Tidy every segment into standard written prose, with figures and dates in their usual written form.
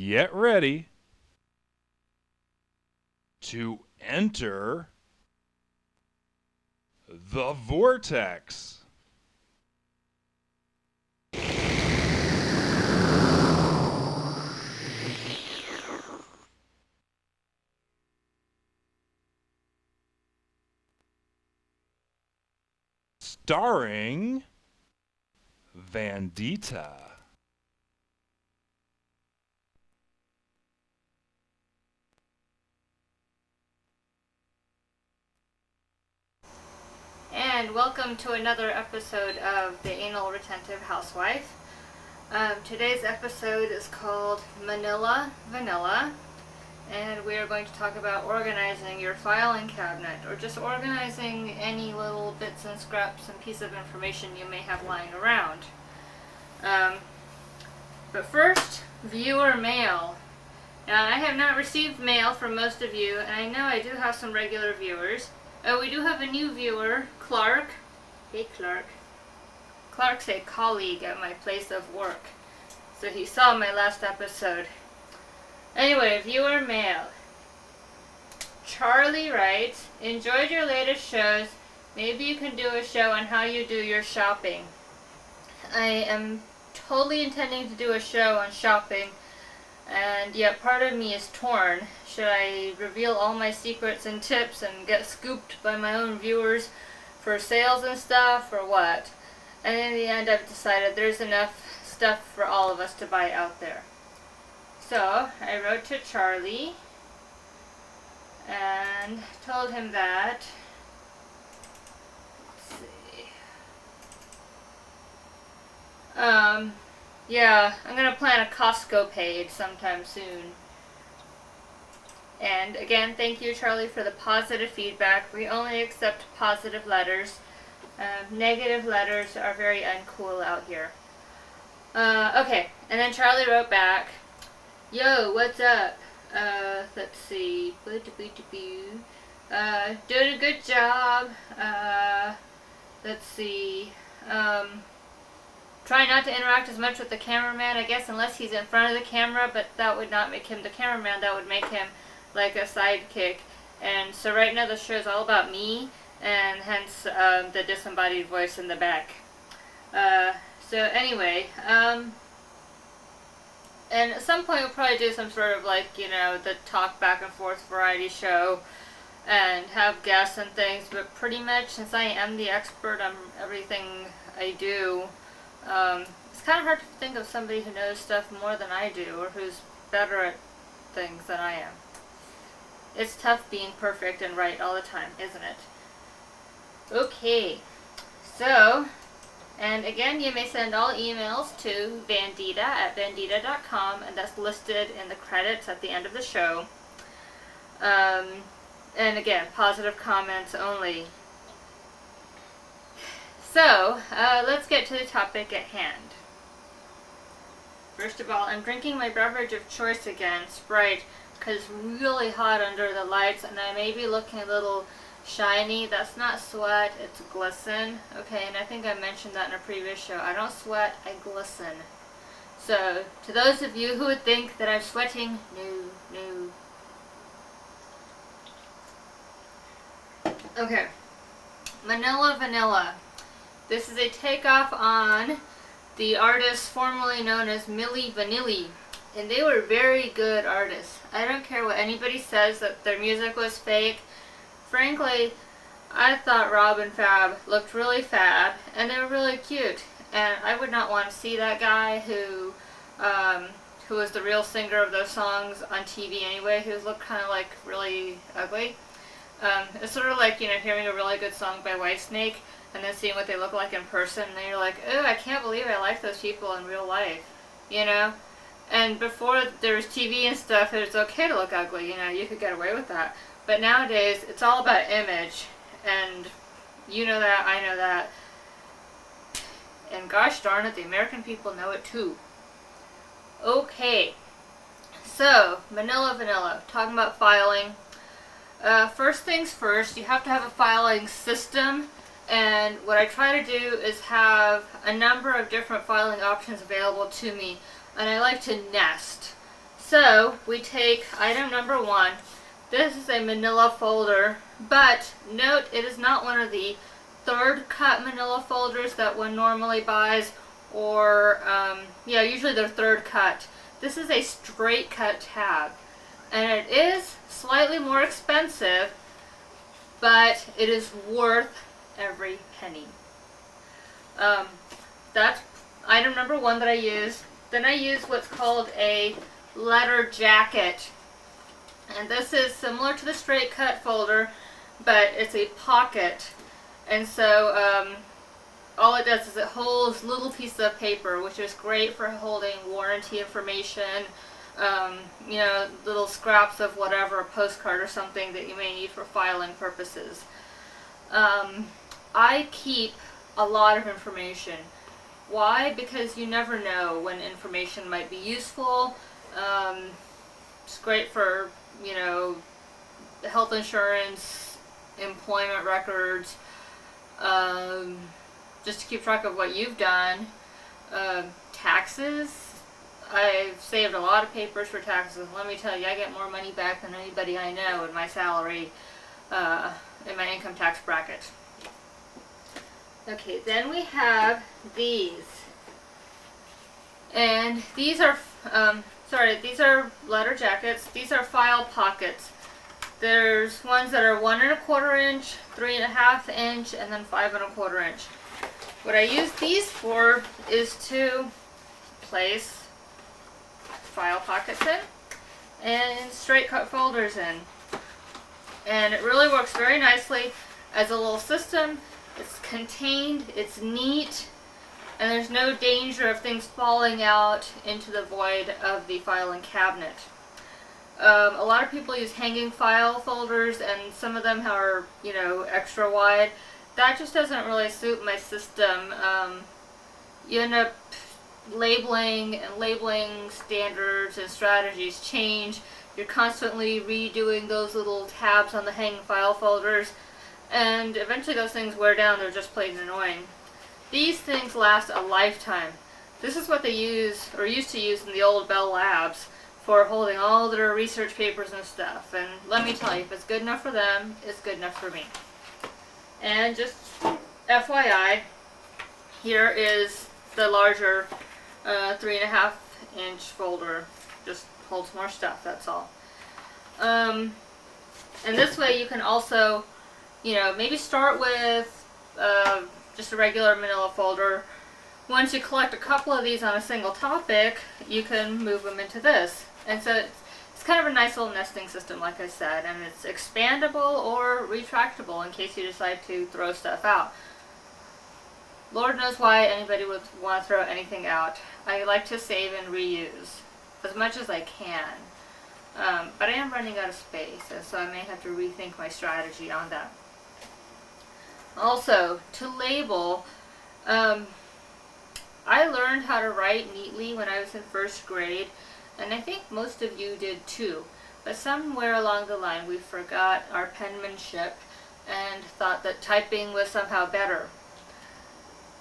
Get ready to enter the vortex. Starring Vandita. And welcome to another episode of the Anal Retentive Housewife. Today's episode is called Manila Vanilla, and we are going to talk about organizing your filing cabinet, or just organizing any little bits and scraps and piece of information you may have lying around. But first, viewer mail. Now, I have not received mail from most of you, and I know I do have some regular viewers. We do have a new viewer, Clark. Hey, Clark. Clark's a colleague at my place of work, so he saw my last episode. Anyway, viewer mail. Charlie writes, enjoyed your latest shows. Maybe you can do a show on how you do your shopping. I am totally intending to do a show on shopping, and yet part of me is torn. Should I reveal all my secrets and tips and get scooped by my own viewers for sales and stuff, or what? And in the end, I've decided there's enough stuff for all of us to buy out there. So I wrote to Charlie and told him that, let's see, yeah, I'm gonna plan a Costco page sometime soon. And again, thank you, Charlie, for the positive feedback. We only accept positive letters. Negative letters are very uncool out here. Okay, and then Charlie wrote back, yo, what's up? Let's see. Doing a good job. Let's see. Try not to interact as much with the cameraman, I guess, unless he's in front of the camera, but that would not make him the cameraman. That would make him like a sidekick. And so right now the show is all about me, and hence the disembodied voice in the back. So anyway, and at some point we'll probably do some sort of the talk back and forth variety show and have guests and things, but pretty much since I am the expert on everything I do, it's kind of hard to think of somebody who knows stuff more than I do, or who's better at things than I am. It's tough being perfect and right all the time, isn't it? Okay, so, and again, you may send all emails to vandita@vandita.com, and that's listed in the credits at the end of the show. And again, positive comments only. So, let's get to the topic at hand. First of all, I'm drinking my beverage of choice again, Sprite, because it's really hot under the lights, and I may be looking a little shiny. That's not sweat, it's glisten. Okay, and I think I mentioned that in a previous show. I don't sweat, I glisten. So, to those of you who would think that I'm sweating, no. Okay, Manila Vanilla. This is a takeoff on the artist formerly known as Milli Vanilli, and they were very good artists. I don't care what anybody says that their music was fake. Frankly, I thought Rob and Fab looked really fab, and they were really cute. And I would not want to see that guy who was the real singer of those songs on TV anyway, who looked kind of like really ugly. It's sort of like, hearing a really good song by Whitesnake and then seeing what they look like in person, and then you're like, oh, I can't believe I like those people in real life, And before there was TV and stuff, it was okay to look ugly, you could get away with that. But nowadays, it's all about image, and you know that, I know that, and gosh darn it, the American people know it too. Okay, so, Manila Vanilla, talking about filing. First things first, you have to have a filing system, and what I try to do is have a number of different filing options available to me, and I like to nest. So we take item number 1. This is a manila folder, but note it is not one of the third cut manila folders that one normally buys, or yeah, usually they're third cut. This is a straight cut tab, and it is slightly more expensive, but it is worth every penny. That's item number 1 that I use. Then I use what's called a letter jacket. And this is similar to the straight cut folder, but it's a pocket. And so all it does is it holds little pieces of paper, which is great for holding warranty information, you know, little scraps of whatever, a postcard or something that you may need for filing purposes. I keep a lot of information. Why? Because you never know when information might be useful. It's great for, you know, health insurance, employment records, just to keep track of what you've done. Taxes. I've saved a lot of papers for taxes. Let me tell you, I get more money back than anybody I know in my salary, in my income tax bracket. Okay, then we have these. And these are, these are letter jackets. These are file pockets. There's ones that are 1 1/4 inch, 3 1/2 inch, and then 5 1/4 inch. What I use these for is to place file pockets in and straight cut folders in. And it really works very nicely as a little system. It's contained, it's neat, and there's no danger of things falling out into the void of the filing cabinet. A lot of people use hanging file folders, and some of them are, you know, extra wide. That just doesn't really suit my system. You end up labeling, and labeling standards and strategies change. You're constantly redoing those little tabs on the hanging file folders, and eventually those things wear down. They're just plain annoying. These things last a lifetime. This is what they use, or used to use in the old Bell Labs, for holding all their research papers and stuff. And let me tell you, if it's good enough for them, it's good enough for me. And just FYI, here is the larger 3 1/2 inch folder. Just holds more stuff, that's all. And this way you can also, you know, maybe start with just a regular manila folder. Once you collect a couple of these on a single topic, you can move them into this. And so it's kind of a nice little nesting system, like I said, and it's expandable or retractable in case you decide to throw stuff out. Lord knows why anybody would want to throw anything out. I like to save and reuse as much as I can. But I am running out of space, and so I may have to rethink my strategy on that. Also, to label, I learned how to write neatly when I was in first grade, and I think most of you did too. But somewhere along the line we forgot our penmanship and thought that typing was somehow better.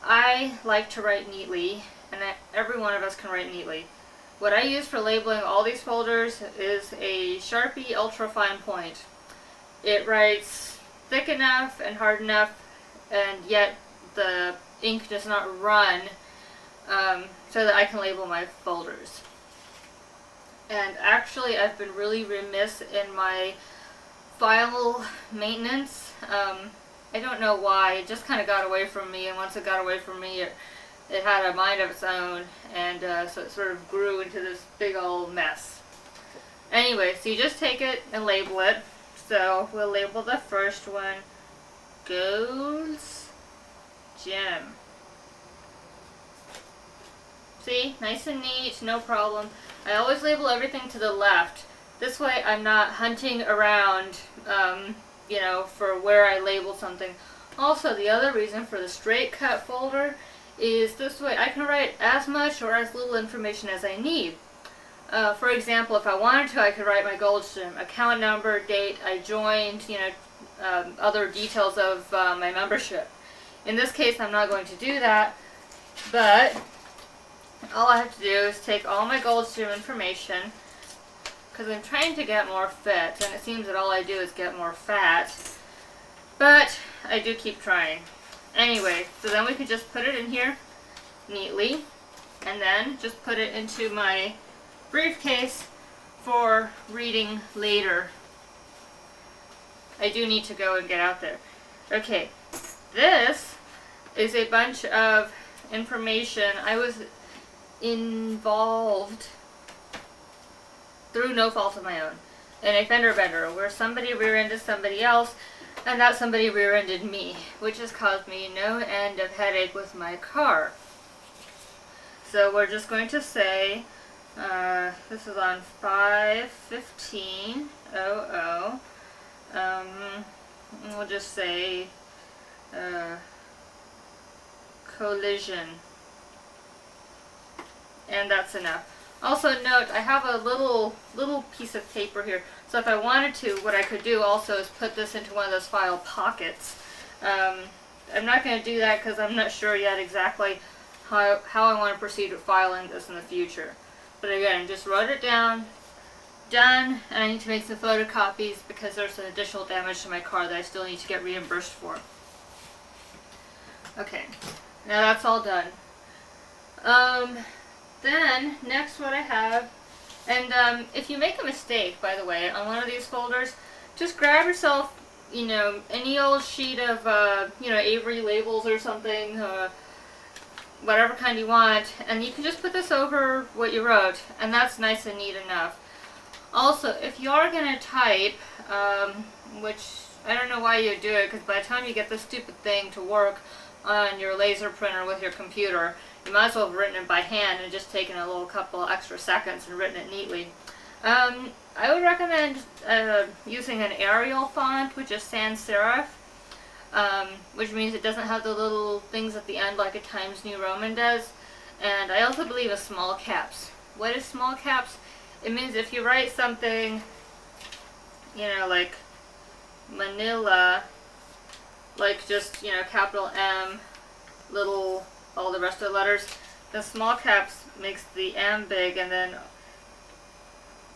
I like to write neatly, and every one of us can write neatly. What I use for labeling all these folders is a Sharpie Ultra Fine Point. It writes thick enough and hard enough, and yet the ink does not run, so that I can label my folders. And actually, I've been really remiss in my file maintenance. I don't know why. It just kind of got away from me, and once it got away from me, it had a mind of its own, and so it sort of grew into this big old mess. Anyway, so you just take it and label it. So we'll label the first one Goes Gym. See, nice and neat, no problem. I always label everything to the left. This way I'm not hunting around, you know, for where I label something. Also, the other reason for the straight cut folder is this way I can write as much or as little information as I need. For example, if I wanted to, I could write my Goldstream account number, date I joined, you know, other details of my membership. In this case, I'm not going to do that, but all I have to do is take all my Goldstream information, because I'm trying to get more fit, and it seems that all I do is get more fat. But I do keep trying. Anyway, so then we could just put it in here neatly, and then just put it into my briefcase for reading later. I do need to go and get out there. Okay, this is a bunch of information. I was involved through no fault of my own in a fender bender where somebody rear-ended somebody else, and that somebody rear-ended me, which has caused me no end of headache with my car. So we're just going to say, this is on 5/15/00. We'll just say collision, and that's enough. Also note, I have a little piece of paper here, so if I wanted to, what I could do also is put this into one of those file pockets. I'm not going to do that because I'm not sure yet exactly how I want to proceed with filing this in the future. But again, just wrote it down, done, and I need to make some photocopies because there's some additional damage to my car that I still need to get reimbursed for. Okay, now that's all done. Then, next what I have, and if you make a mistake, by the way, on one of these folders, just grab yourself, any old sheet of, Avery labels or something, whatever kind you want, and you can just put this over what you wrote, and that's nice and neat enough. Also, if you are going to type, which I don't know why you do it, because by the time you get this stupid thing to work on your laser printer with your computer, you might as well have written it by hand and just taken a little couple extra seconds and written it neatly. I would recommend using an Arial font, which is sans serif, which means it doesn't have the little things at the end like a Times New Roman does. And I also believe in small caps. What is small caps? It means if you write something, like Manila, like just, capital M, little, all the rest of the letters, the small caps makes the M big, and then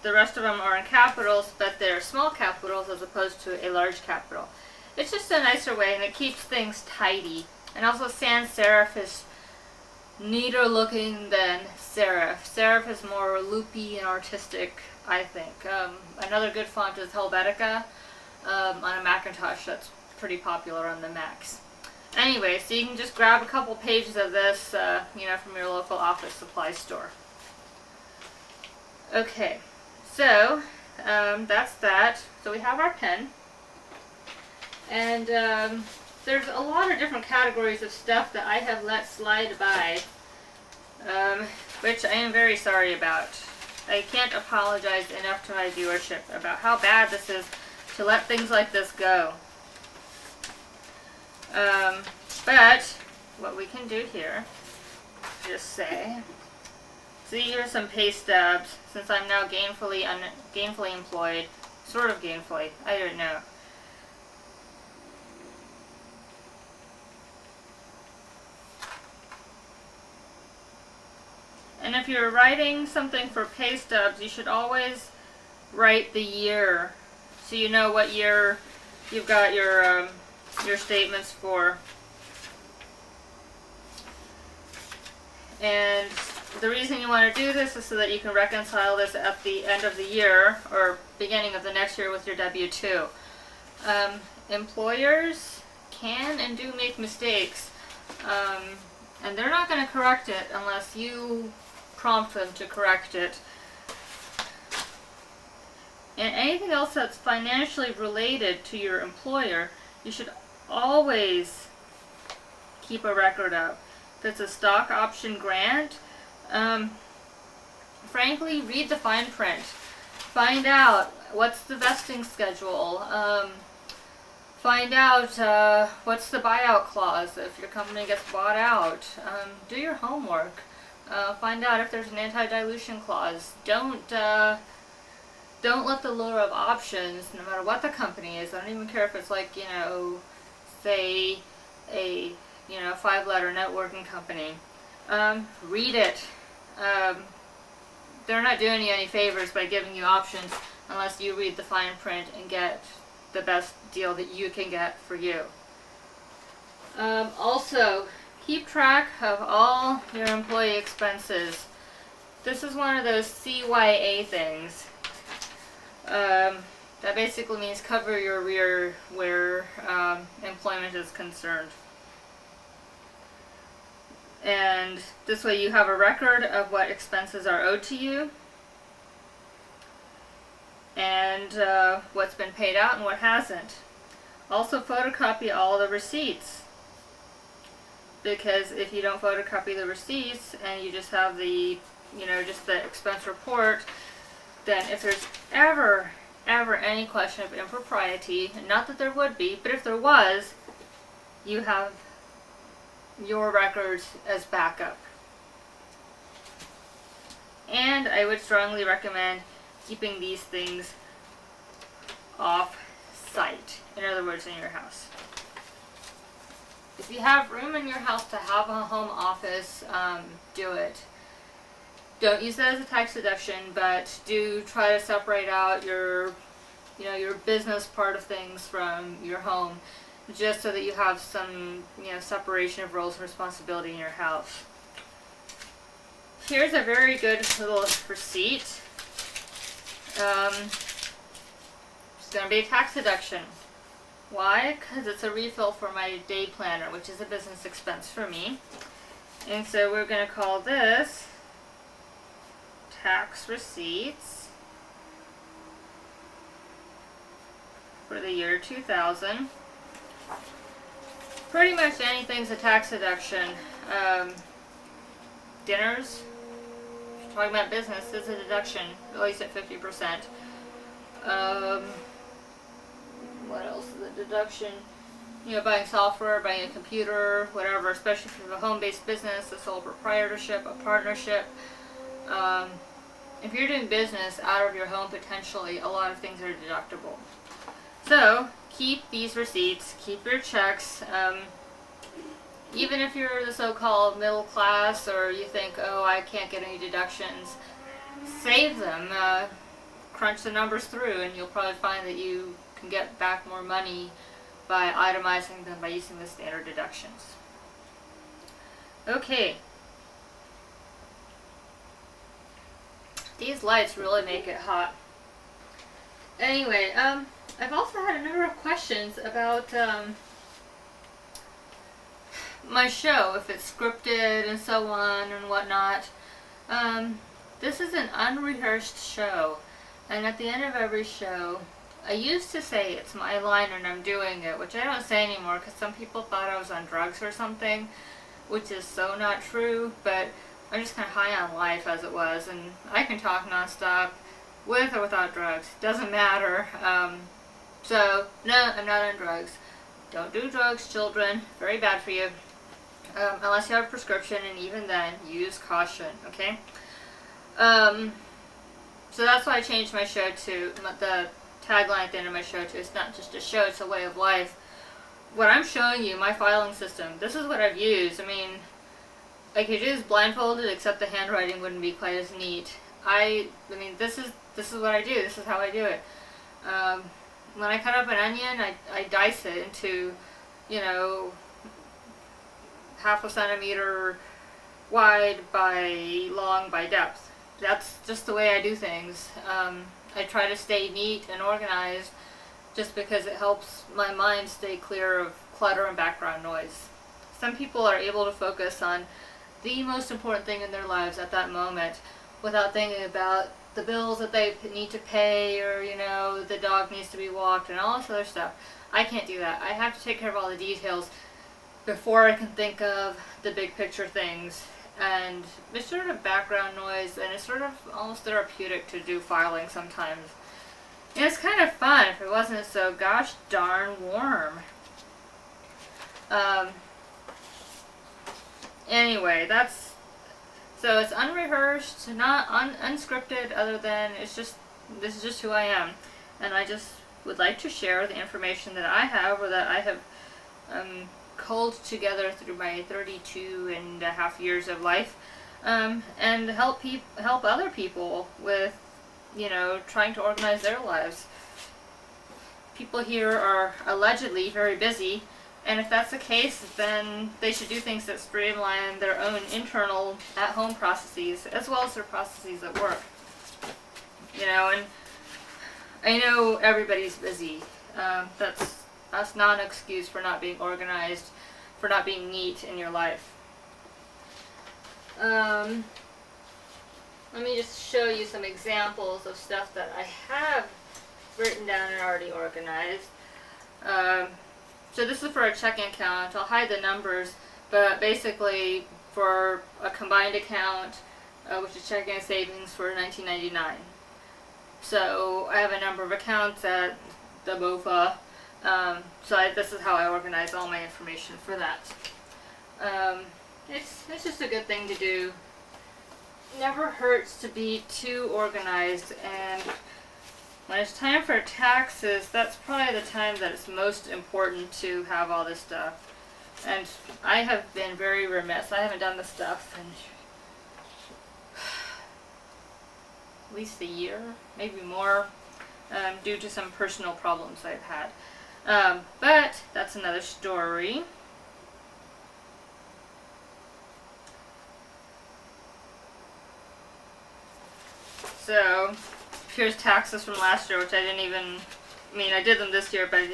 the rest of them are in capitals, but they're small capitals as opposed to a large capital. It's just a nicer way, and it keeps things tidy. And also sans serif is neater looking than serif. Serif is more loopy and artistic, I think. Another good font is Helvetica on a Macintosh. That's pretty popular on the Macs. Anyway, so you can just grab a couple pages of this, from your local office supply store. Okay, so that's that. So we have our pen, and there's a lot of different categories of stuff that I have let slide by, which I am very sorry about. I can't apologize enough to my viewership about how bad this is to let things like this go. But what we can do here, just say, see, here's some pay stubs, since I'm now gainfully employed, sort of gainfully, I don't know. And if you're writing something for pay stubs, you should always write the year, so you know what year you've got your statements for. And the reason you want to do this is so that you can reconcile this at the end of the year or beginning of the next year with your W-2. Employers can and do make mistakes, and they're not going to correct it unless you prompt them to correct it. And anything else that's financially related to your employer, you should always keep a record of. If it's a stock option grant, frankly, read the fine print. Find out what's the vesting schedule. Find out what's the buyout clause if your company gets bought out. Do your homework. Find out if there's an anti-dilution clause. Don't let the lure of options, no matter what the company is, I don't even care if it's like, say a 5-letter networking company. Read it. they're not doing you any favors by giving you options unless you read the fine print and get the best deal that you can get for you. Also, keep track of all your employee expenses. This is one of those CYA things. That basically means cover your rear where employment is concerned. And this way you have a record of what expenses are owed to you and what's been paid out and what hasn't. Also photocopy all the receipts, because if you don't photocopy the receipts and you just have the, just the expense report, then if there's ever any question of impropriety, not that there would be, but if there was, you have your records as backup. And I would strongly recommend keeping these things off site, in other words, in your house. If you have room in your house to have a home office, do it. Don't use that as a tax deduction, but do try to separate out your business part of things from your home, just so that you have some, separation of roles and responsibility in your house. Here's a very good little receipt. It's going to be a tax deduction. Why? Because it's a refill for my day planner, which is a business expense for me. And so we're going to call this tax receipts for the year 2000. Pretty much anything's a tax deduction. Dinners, if you're talking about business, is a deduction, at least at 50%. What else is a deduction? Buying software, buying a computer, whatever, especially if you have a home-based business, a sole proprietorship, a partnership. If you're doing business out of your home, potentially, a lot of things are deductible. So, keep these receipts, keep your checks. Even if you're the so-called middle class, or you think, oh, I can't get any deductions, save them, crunch the numbers through, and you'll probably find that you can get back more money by itemizing them by using the standard deductions. Okay. These lights really make it hot. Anyway, I've also had a number of questions about my show, if it's scripted and so on and whatnot. This is an unrehearsed show, and at the end of every show, I used to say it's my line and I'm doing it, which I don't say anymore because some people thought I was on drugs or something, which is so not true, but I'm just kind of high on life as it was, and I can talk nonstop with or without drugs. Doesn't matter. So, no, I'm not on drugs. Don't do drugs, children. Very bad for you. Unless you have a prescription, and even then, use caution, okay? So that's why I changed my show to, the tagline at the end of my show to, it's not just a show, it's a way of life. What I'm showing you, my filing system, this is what I've used. I mean, I could do this blindfolded, except the handwriting wouldn't be quite as neat. I mean, this is what I do. This is how I do it. When I cut up an onion, I dice it into, half a centimeter wide by long by depth. That's just the way I do things. I try to stay neat and organized just because it helps my mind stay clear of clutter and background noise. Some people are able to focus on the most important thing in their lives at that moment without thinking about the bills that they need to pay, or the dog needs to be walked and all this other stuff. I can't do that. I have to take care of all the details before I can think of the big picture things. And it's sort of background noise, and it's sort of almost therapeutic to do filing sometimes. And it's kind of fun if it wasn't so gosh darn warm. Anyway, so it's unrehearsed, not unscripted, other than this is just who I am. And I just would like to share the information that I have, or that I have culled together through my 32 and a half years of life. and help other people with, trying to organize their lives. People here are allegedly very busy, and if that's the case, then they should do things that streamline their own internal at-home processes as well as their processes at work. And I know everybody's busy. That's not an excuse for not being organized, for not being neat in your life. Let me just show you some examples of stuff that I have written down and already organized. So this is for a checking account. I'll hide the numbers, but basically for a combined account, which is checking and savings for $19.99. So I have a number of accounts at the BOFA. This is how I organize all my information for that. It's just a good thing to do. Never hurts to be too organized, and when it's time for taxes, that's probably the time that it's most important to have all this stuff. And I have been very remiss. I haven't done this stuff in at least a year, maybe more, due to some personal problems I've had. But that's another story. So, here's taxes from last year, which I did them this year, but I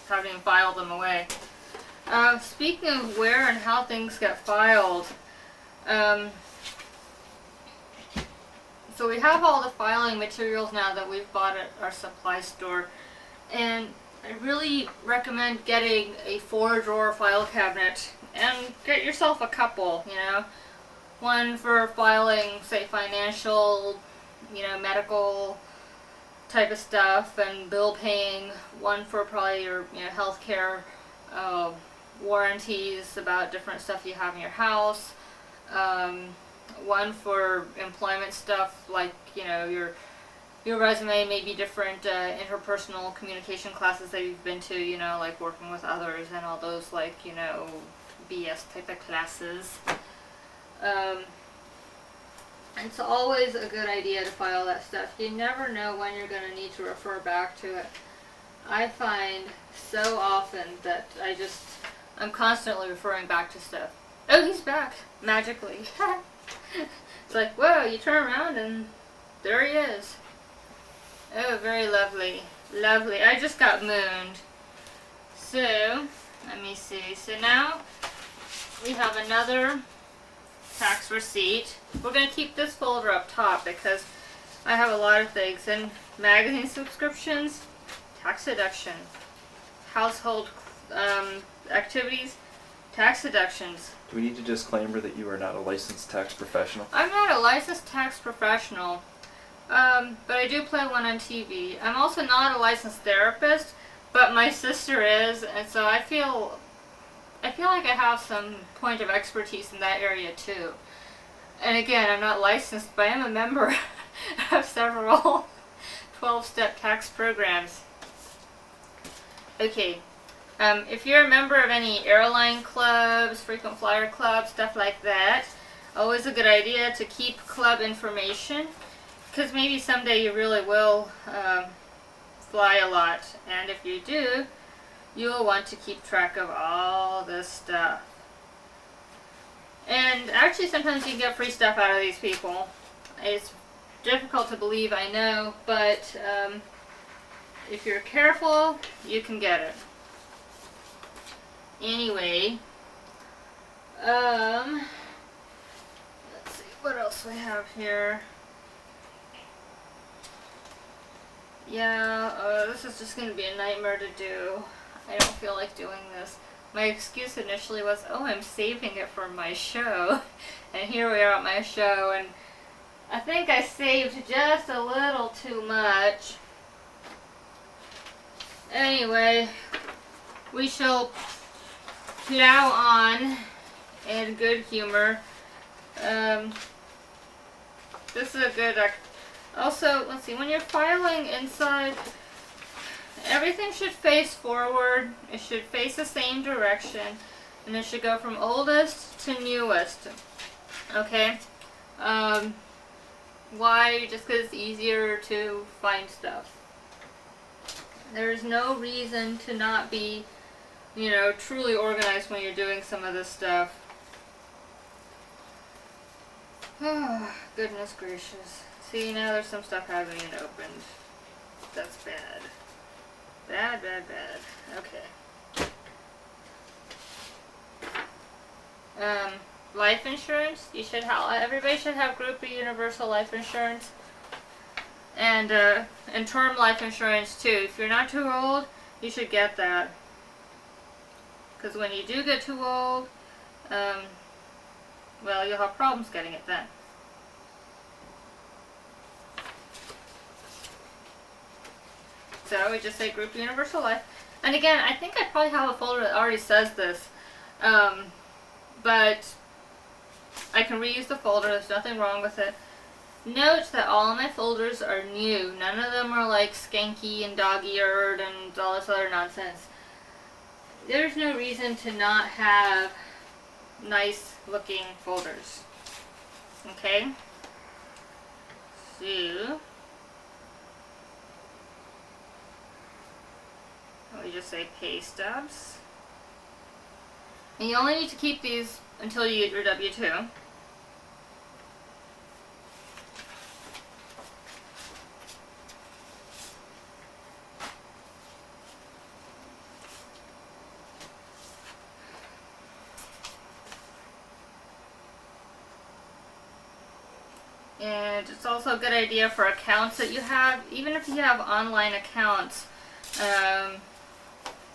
haven't even filed them away. Speaking of where and how things get filed, so we have all the filing materials now that we've bought at our supply store, and I really recommend getting a 4-drawer file cabinet, and get yourself a couple, one for filing, say, financial, medical type of stuff and bill paying, one for probably your, healthcare, warranties about different stuff you have in your house, one for employment stuff like, your resume, maybe different interpersonal communication classes that you've been to, like working with others and all those, like, BS type of classes. It's always a good idea to file that stuff. You never know when you're going to need to refer back to it. I find so often that I'm constantly referring back to stuff. Oh, he's back, magically. It's like, whoa, you turn around and there he is. Oh, very lovely. Lovely. I just got mooned. So, let me see. So now we have another tax receipt. We're going to keep this folder up top because I have a lot of things. And magazine subscriptions, tax deduction. Household activities, tax deductions. Do we need a disclaimer that you are not a licensed tax professional? I'm not a licensed tax professional, but I do play one on TV. I'm also not a licensed therapist, but my sister is, and so I feel like I have some point of expertise in that area too. And again, I'm not licensed, but I am a member of several 12-step tax programs. Okay, if you're a member of any airline clubs, frequent flyer clubs, stuff like that, always a good idea to keep club information, because maybe someday you really will fly a lot, and if you do, you will want to keep track of all this stuff. And actually sometimes you can get free stuff out of these people. It's difficult to believe, I know, but if you're careful, you can get it. Anyway, let's see, what else we have here? Yeah, this is just going to be a nightmare to do. I don't feel like doing this. My excuse initially was, oh, I'm saving it for my show. And here we are at my show, and I think I saved just a little too much. Anyway, we shall plow on in good humor. This is a good... Also, let's see, when you're filing inside, everything should face forward. It should face the same direction. And it should go from oldest to newest. Okay? Why? Just because it's easier to find stuff. There's no reason to not be, truly organized when you're doing some of this stuff. Oh, goodness gracious. See, now there's some stuff hasn't even opened. That's bad. Bad, bad, bad. Okay. Life insurance. Everybody should have group or universal life insurance. And term life insurance too. If you're not too old, you should get that. Because when you do get too old, well, you'll have problems getting it then. So we just say group universal life. And again, I think I probably have a folder that already says this. But I can reuse the folder. There's nothing wrong with it. Note that all of my folders are new. None of them are like skanky and dog-eared and all this other nonsense. There's no reason to not have nice looking folders. Okay? So we just say pay stubs. And you only need to keep these until you get your W-2. And it's also a good idea for accounts that you have, even if you have online accounts.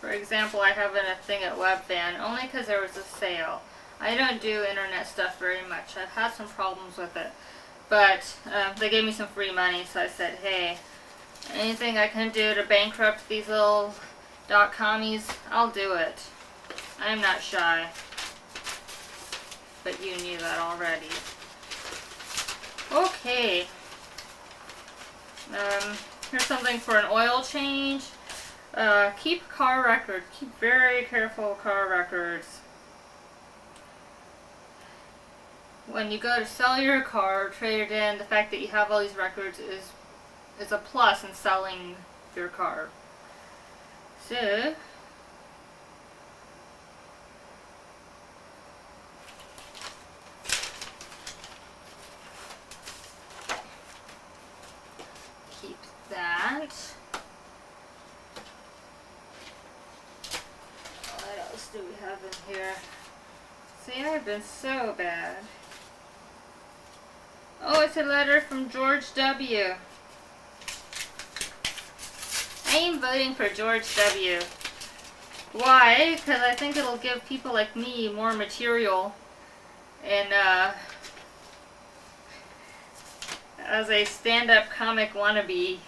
For example, I have a thing at Webvan only because there was a sale. I don't do internet stuff very much. I've had some problems with it. But they gave me some free money, so I said, hey, anything I can do to bankrupt these little .commies, I'll do it. I'm not shy. But you knew that already. Okay. Here's something for an oil change. Keep car records. Keep very careful car records. When you go to sell your car or trade it in, the fact that you have all these records is a plus in selling your car. So keep that. What else do we have in here? See, I've been so bad. Oh, it's a letter from George W. I am voting for George W. Why? Because I think it'll give people like me more material. And, as a stand-up comic wannabe.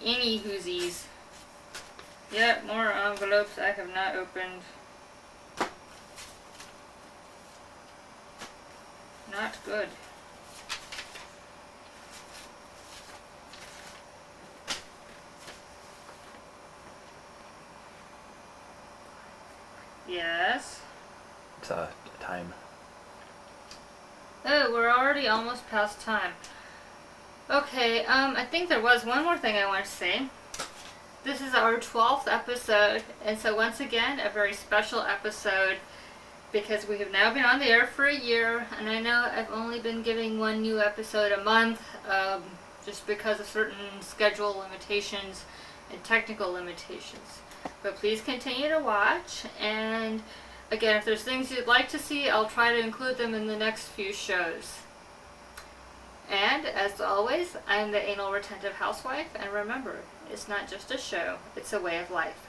Any whoosies. Yep, more envelopes I have not opened. Not good. Yes. It's time. Oh, we're already almost past time. Okay, I think there was one more thing I wanted to say. This is our 12th episode, and so once again, a very special episode because we have now been on the air for a year, and I know I've only been giving one new episode a month, just because of certain schedule limitations and technical limitations. But please continue to watch, and again, if there's things you'd like to see, I'll try to include them in the next few shows. And, as always, I'm the Anal Retentive Housewife, and remember, it's not just a show, it's a way of life.